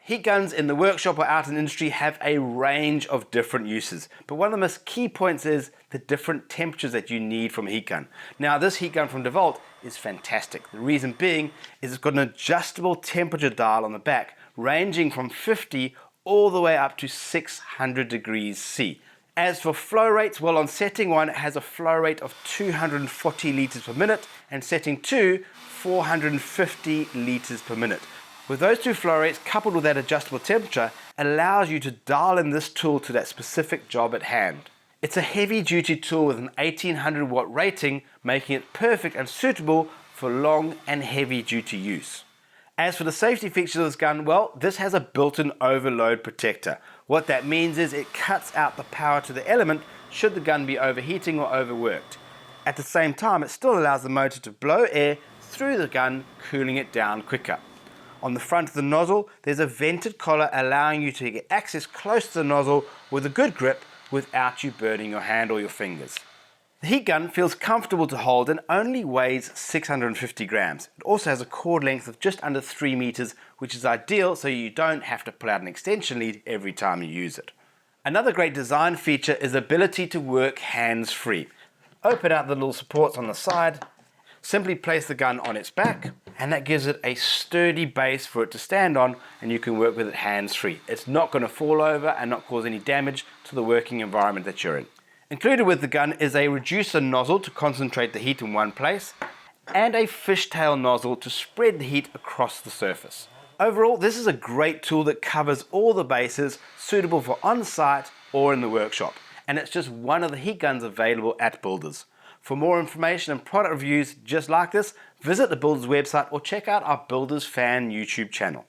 Heat guns in the workshop or out in industry have a range of different uses, but one of the most key points is the different temperatures that you need from a heat gun. Now this heat gun from Dewalt is fantastic. The reason being is it's got an adjustable temperature dial on the back ranging from 50 all the way up to 600 degrees C. As for flow rates, well, on setting 1 it has a flow rate of 240 litres per minute and setting 2 450 litres per minute. With those two flow rates coupled with that adjustable temperature allows you to dial in this tool to that specific job at hand. It's a heavy duty tool with an 1800 watt rating, making it perfect and suitable for long and heavy duty use. As for the safety features of this gun, well, this has a built-in overload protector. What that means is it cuts out the power to the element should the gun be overheating or overworked. At the same time, it still allows the motor to blow air through the gun, cooling it down quicker. On the front of the nozzle, there's a vented collar allowing you to get access close to the nozzle with a good grip without you burning your hand or your fingers. The heat gun feels comfortable to hold and only weighs 650 grams. It also has a cord length of just under 3 meters, which is ideal so you don't have to pull out an extension lead every time you use it. Another great design feature is the ability to work hands-free. Open out the little supports on the side, simply place the gun on its back, and that gives it a sturdy base for it to stand on, and you can work with it hands-free. It's not going to fall over and not cause any damage to the working environment that you're in. Included with the gun is a reducer nozzle to concentrate the heat in one place, and a fishtail nozzle to spread the heat across the surface. Overall, this is a great tool that covers all the bases, suitable for on-site or in the workshop, and it's just one of the heat guns available at Builders. For more information and product reviews just like this, visit the Builders website or check out our Builders Fan YouTube channel.